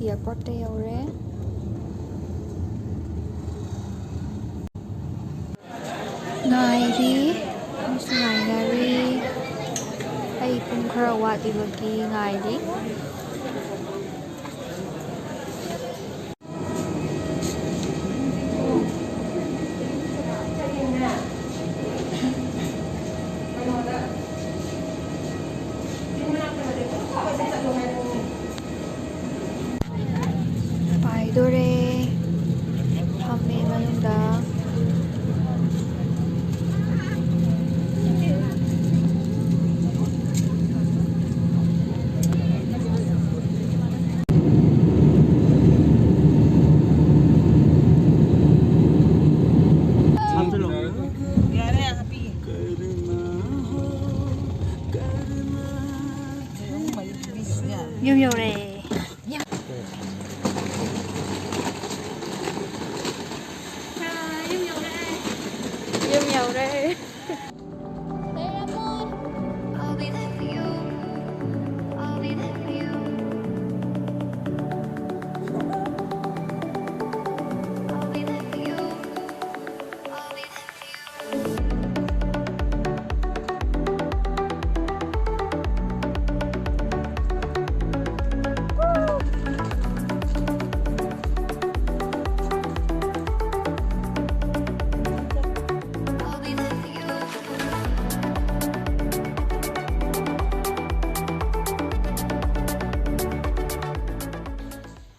Airport you're ngꯥꯏꯔꯤ ꯑꯃꯁꯨ ꯉꯥꯏꯅꯔꯤ ꯑꯩ ꯄꯨꯡ ꯈꯔ ꯋꯥꯠꯂꯤꯕꯒꯤ ꯉꯥꯏꯔꯤ पाइदोरे फम्मे मनुंगदा Yum yore. Yum yore. I'll be there for you. I'll be there for you. I'll be there for you. I'll be there for you.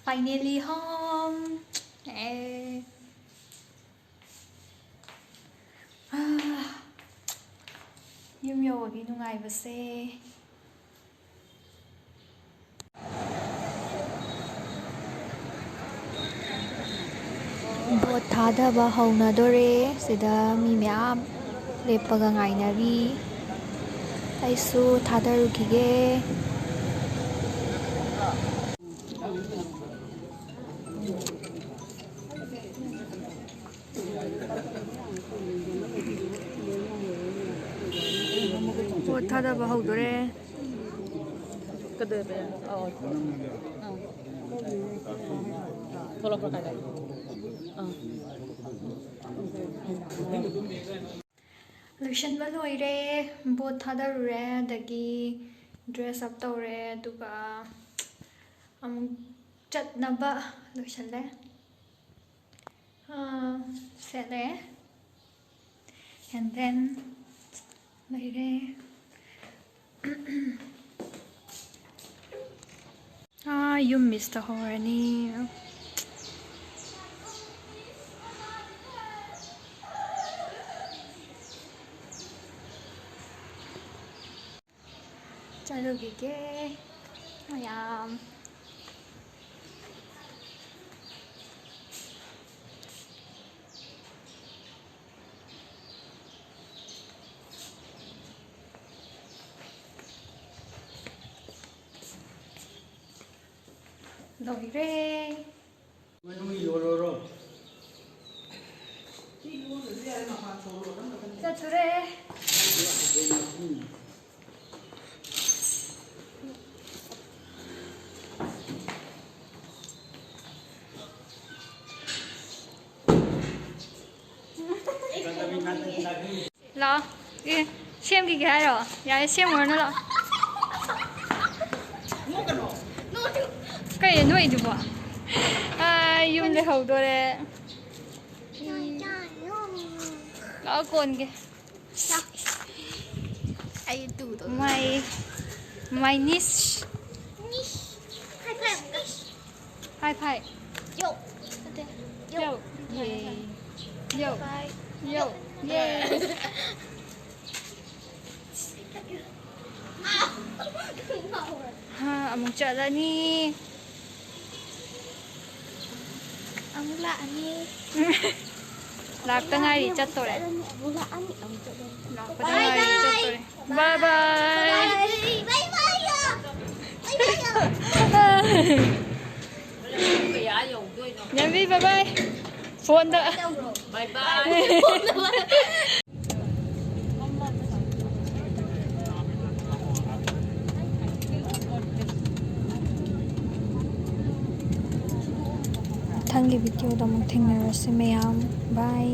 Finally home. Yum yawagi nungaibase. Boat thadaba haunadore sida mi meyam leppaga ngainari. Aisu thadarukige. Boat thadaba haudore. Kedua ya. Oh. Tolong pakai. Lotion ba loire, boat thadare dagi dress up tore aduga chatnaba lotion le. Sele. And then loire. You missed the horny. 자르기게 얌 너희래 자 그래 ला ये same की क्या है रो यार same होने ला cái nuôi được à? Yum để hậu đồ đấy. Lão con kìa. Ai tụ đó. My niece. Hai phải. Hai phải. Yo. Yo. Yo. Yo. Yeah. Among chala ni. Ang lạ ni. Lạc tengah di chat tore. Ang lạ ni ang chala. Lạc tengah di chat tore. Bye bye. Bye bye ya. Bye bye ya. Nhắn đi bye bye. Phone đó. Bye bye. ꯃꯊꯪꯒꯤ ꯚꯤꯗꯤꯑꯣꯗ ꯑꯃꯨꯛ ꯊꯦꯡꯅꯔꯁꯤ ꯃꯌꯥꯝ ꯕꯥꯏ